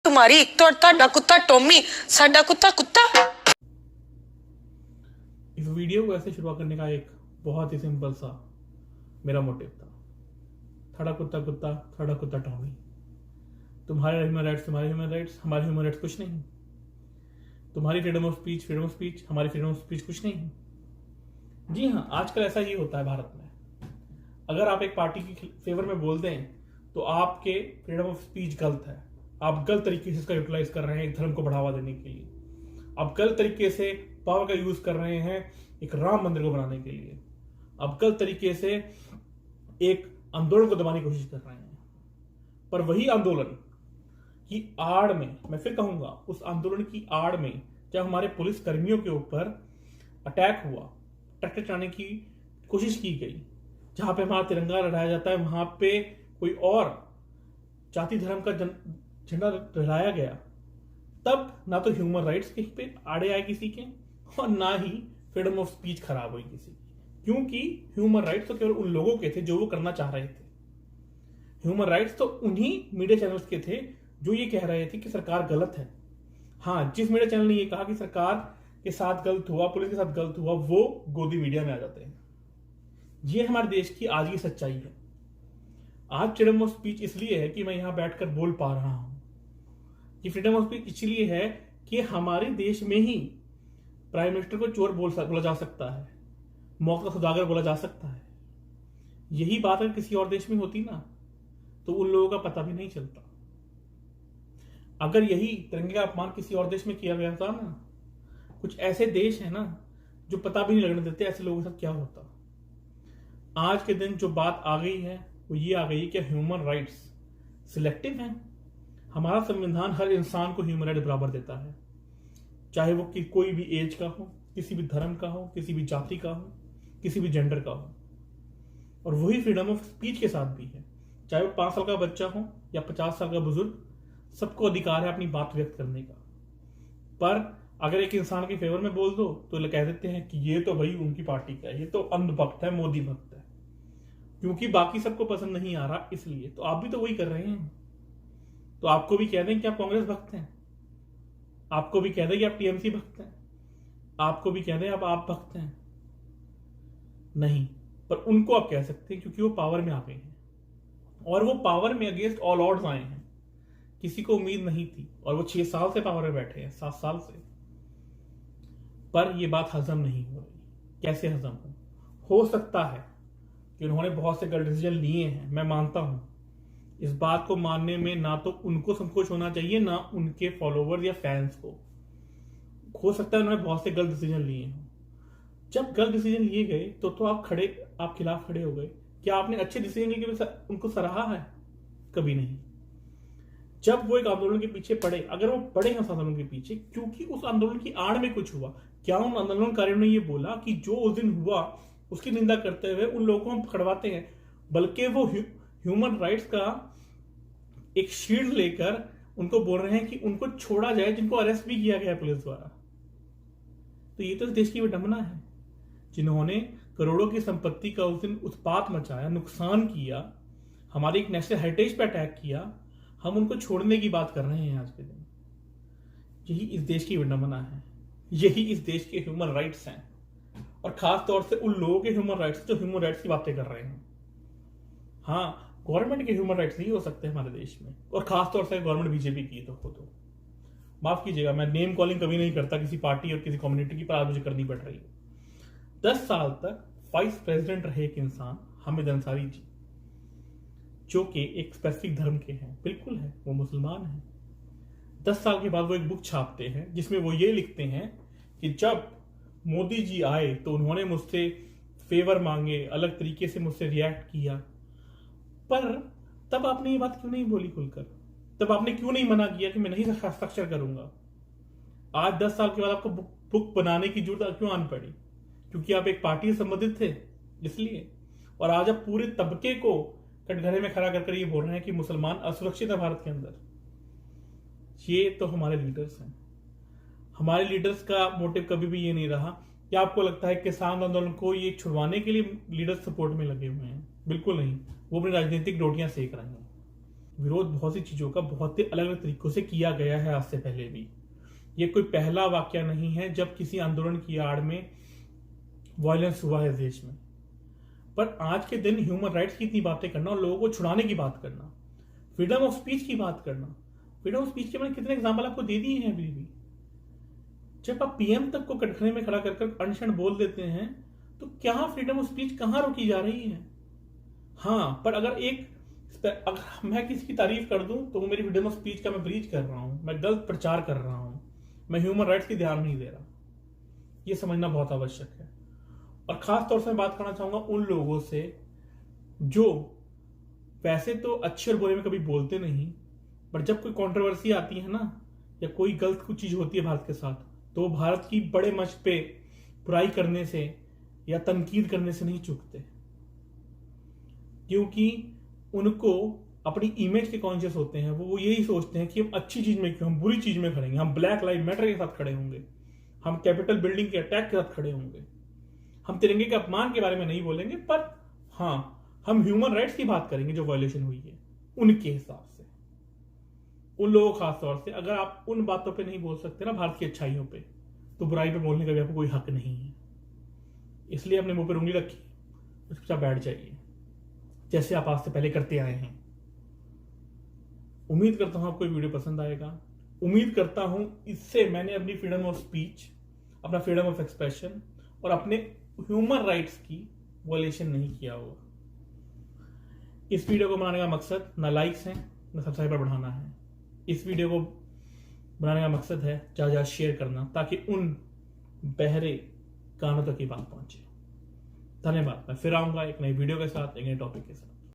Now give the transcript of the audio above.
तुम्हारी एक तो ਤੁਹਾਡਾ कुत्ता टॉमी साडा कुत्ता कुत्ता। इस वीडियो को ऐसे शुरू करने का एक बहुत ही सिंपल सा मेरा मोटिव था। थोड़ा कुत्ता कुत्ता, थोड़ा कुत्ता टॉमी। तुम्हारे ह्यूमन राइट्स तुम्हारे ह्यूमन राइट्स, हमारे ह्यूमन राइट्स कुछ नहीं। तुम्हारी फ्रीडम ऑफ स्पीच, हमारी फ्रीडम ऑफ स्पीच कुछ नहीं। जी हाँ, आजकल ऐसा ही होता है भारत में। अगर आप एक पार्टी की फेवर में बोलते हैं तो आपके फ्रीडम ऑफ स्पीच गलत है। आप गलत तरीके से इसका यूटिलाइज कर रहे हैं एक धर्म को बढ़ावा देने के लिए। आप गलत तरीके से पावर का यूज कर रहे हैं एक राम मंदिर को बनाने के लिए। आप गलत तरीके से एक आंदोलन को दबाने की कोशिश कर रहे हैं। पर वही आंदोलन की आड़ में, मैं फिर कहूंगा, उस आंदोलन की आड़ में जब हमारे पुलिस कर्मियों के ऊपर अटैक हुआ, ट्रैक्टर चलाने की कोशिश की गई, जहां पे हमारा तिरंगा लहराया जाता है, वहां पे कोई और जाति धर्म का झंडा लहराया गया, तब ना तो ह्यूमन राइट्स कहीं पे आड़े आए किसी के, और ना ही फ्रीडम ऑफ स्पीच खराब हुई किसी की। क्योंकि ह्यूमन राइट्स तो केवल उन लोगों के थे जो वो करना चाह रहे थे। ह्यूमन राइट्स तो उन्हीं मीडिया चैनल्स के थे जो ये कह रहे थे कि सरकार गलत है। हाँ, जिस मीडिया चैनल ने ये कहा कि सरकार के साथ गलत हुआ, पुलिस के साथ गलत हुआ, वो गोदी मीडिया में आ जाते हैं। ये हमारे देश की आज की सच्चाई है। आज फ्रीडम ऑफ स्पीच इसलिए है कि मैं यहां बैठकर बोल पा रहा हूं। ये फ्रीडम ऑफ स्पीच इसलिए है कि हमारे देश में ही प्राइम मिनिस्टर को चोर बोला जा सकता है, मौत का सौदागर बोला जा सकता है। यही बात अगर किसी और देश में होती ना तो उन लोगों का पता भी नहीं चलता। अगर यही तिरंगे का अपमान किसी और देश में किया गया था ना, कुछ ऐसे देश है ना जो पता भी नहीं लगने देते ऐसे लोगों के साथ क्या होता। आज के दिन जो बात आ गई है वो ये आ गई कि ह्यूमन राइट्स सिलेक्टिव हैं। हमारा संविधान हर इंसान को ह्यूमन राइट बराबर देता है, चाहे वो कोई भी एज का हो, किसी भी धर्म का हो, किसी भी जाति का हो, किसी भी जेंडर का हो। और वही फ्रीडम ऑफ स्पीच के साथ भी है, चाहे वो 5 साल का बच्चा हो या 50 साल का बुजुर्ग, सबको अधिकार है अपनी बात व्यक्त करने का। पर अगर एक इंसान के फेवर में बोल दो तो कह देते हैं कि ये तो भाई उनकी पार्टी का है, ये तो अंधभक्त है, मोदी भक्त है, क्योंकि बाकी सबको पसंद नहीं आ रहा इसलिए। तो आप भी तो वही कर रहे हैं। तो आपको भी कह दें कि आप कांग्रेस भक्त हैं, आपको भी कह दें कि आप टीएमसी भक्त हैं, आपको भी कह दें आप भक्त हैं। नहीं, पर उनको आप कह सकते हैं क्योंकि वो पावर में आ गए हैं, और वो पावर में अगेंस्ट ऑल ऑड्स आए हैं। किसी को उम्मीद नहीं थी, और वो 6 साल से पावर में बैठे हैं, 7 साल से। पर ये बात हजम नहीं हो रही। कैसे हजम हो सकता है कि उन्होंने बहुत से गलत डिसीजन लिए हैं, मैं मानता हूं। इस बात को मानने में ना तो उनको संकोच होना चाहिए, ना उनके फॉलोवर्स या फैंस को। हो सकता है उन्होंने बहुत से गलत डिसीजन लिए हैं। जब गलत डिसीजन लिए गए तो आप खिलाफ खड़े हो गए। क्या आपने अच्छे डिसीजन लेके उनको सराहा है? कभी नहीं। जब वो एक आंदोलन के पीछे पड़े, अगर वो पड़े हैं उस आंदोलन के पीछे क्योंकि उस आंदोलन की आड़ में कुछ हुआ, क्या उन आंदोलनकारियों ने ये बोला कि जो उस दिन हुआ उसकी निंदा करते हुए उन लोगों को हम पकड़वाते हैं, बल्कि वो ह्यूमन राइट्स का एक शील्ड लेकर उनको बोल रहे हैं कि उनको छोड़ा जाए जिनको अरेस्ट भी किया गया पुलिस द्वारा। तो ये तो इस देश की विडंबना है। जिन्होंने करोड़ों की संपत्ति का उस दिन उत्पात मचाया, नुकसान किया, हमारी एक नेशनल हेरिटेज पे अटैक किया, हम उनको छोड़ने की बात कर रहे हैं आज के दिन। यही इस देश की विडंबना है, यही इस देश के ह्यूमन राइट्स हैं, और खास तौर से उन लोगों के ह्यूमन राइट्स जो ह्यूमन राइट्स की बातें कर रहे हैं। हाँ, गवर्नमेंट के ह्यूमन राइट्स नहीं हो सकते हमारे देश में, और खास तौर से गवर्नमेंट बीजेपी की तो माफ कीजिएगा, मैं नेम कॉलिंग कभी नहीं करता किसी पार्टी और किसी कम्युनिटी की, पर आज मुझे करनी पड़ रही है। 10 साल तक वाइस प्रेसिडेंट रहे एक इंसान, हामिद अंसारी जी, जो कि एक स्पेसिफिक धर्म के हैं, बिल्कुल है, वो मुसलमान हैं। 10 साल के बाद वो एक बुक छापते हैं जिसमें वो ये लिखते हैं कि जब मोदी जी आए तो उन्होंने मुझसे फेवर मांगे, अलग तरीके से मुझसे रिएक्ट किया। पर तब आपने ये बात क्यों नहीं बोली खुलकर? तब आपने क्यों नहीं मना किया कि मैं नहीं हस्ताक्षर करूंगा? आज 10 साल के बाद आपको बुक बनाने की जरूरत क्यों आन पड़ी? क्योंकि आप एक पार्टी से संबंधित थे इसलिए। और आज आप पूरे तबके को कटघरे में खड़ा कर ये बोल रहे हैं कि मुसलमान असुरक्षित है भारत के अंदर। ये तो हमारे लीडर्स हैं। हमारे लीडर्स का मोटिव कभी भी ये नहीं रहा। क्या आपको लगता है किसान आंदोलन को ये छुड़वाने के लिए लीडर्स सपोर्ट में लगे हुए हैं? बिल्कुल नहीं, वो अपनी राजनीतिक रोटियां सेक रहे हैं। विरोध बहुत सी चीजों का बहुत ही अलग अलग तरीकों से किया गया है आज से पहले भी। ये कोई पहला वाकया नहीं है जब किसी आंदोलन की आड़ में वायलेंस हुआ है देश में। पर आज के दिन ह्यूमन राइट्स की इतनी बातें करना और लोगों को छुड़ाने की बात करना, फ्रीडम ऑफ स्पीच की बात करना, फ्रीडम ऑफ स्पीच के मैंने कितने एग्जाम्पल आपको दे दिए हैं अभी भी। जब आप पीएम तक को कटघरे में खड़ा कर अनशन बोल देते हैं तो क्या फ्रीडम ऑफ स्पीच कहां रोकी जा रही है? हाँ, पर अगर मैं किसी की तारीफ कर दूं तो वो मेरी फ्रीडम ऑफ स्पीच का मैं ब्रीच कर रहा हूं, मैं गलत प्रचार कर रहा हूं, मैं ह्यूमन राइट्स की ध्यान नहीं दे रहा। ये समझना बहुत आवश्यक है। और खास तौर से मैं बात करना चाहूंगा उन लोगों से जो वैसे तो अच्छे और बुरे में कभी बोलते नहीं, पर जब कोई कंट्रोवर्सी आती है ना, या कोई गलत कुछ चीज होती है भारत के साथ, तो भारत की बड़े मंच पे बुराई करने से या तनकीद करने से नहीं चूकते, क्योंकि उनको अपनी इमेज के कॉन्शियस होते हैं। वो यही सोचते हैं कि हम अच्छी चीज में क्यों, हम बुरी चीज में खड़ेंगे, हम ब्लैक लाइव मैटर के साथ खड़े होंगे, हम कैपिटल बिल्डिंग के अटैक के साथ खड़े होंगे, हम तिरंगे के अपमान के बारे में नहीं बोलेंगे, पर हाँ हम ह्यूमन राइट्स की बात करेंगे जो वायलेशन हुई है उनके हिसाब से। उन लोगों खास तौर से अगर आप उन बातों पे नहीं बोल सकते ना, भारत की अच्छाइयों पे, तो बुराई पे बोलने का भी आपको कोई हक नहीं है। इसलिए अपने मुंह पर उंगली रखी, चुपचाप बैठ जाइए, जैसे आप आज से पहले करते आए हैं। उम्मीद करता हूं आपको ये वीडियो पसंद आएगा। उम्मीद करता हूं इससे मैंने अपनी फ्रीडम ऑफ स्पीच, अपना फ्रीडम ऑफ एक्सप्रेशन और अपने ह्यूमन राइट्स की वायलेशन नहीं किया होगा। इस वीडियो को बनाने का मकसद ना लाइक्स है ना सब्सक्राइबर बढ़ाना है। इस वीडियो को बनाने का मकसद है ज्यादा शेयर करना, ताकि उन बहरे कानों तक की बात पहुंचे। धन्यवाद। मैं फिर आऊंगा एक नई वीडियो के साथ, एक नए टॉपिक के साथ।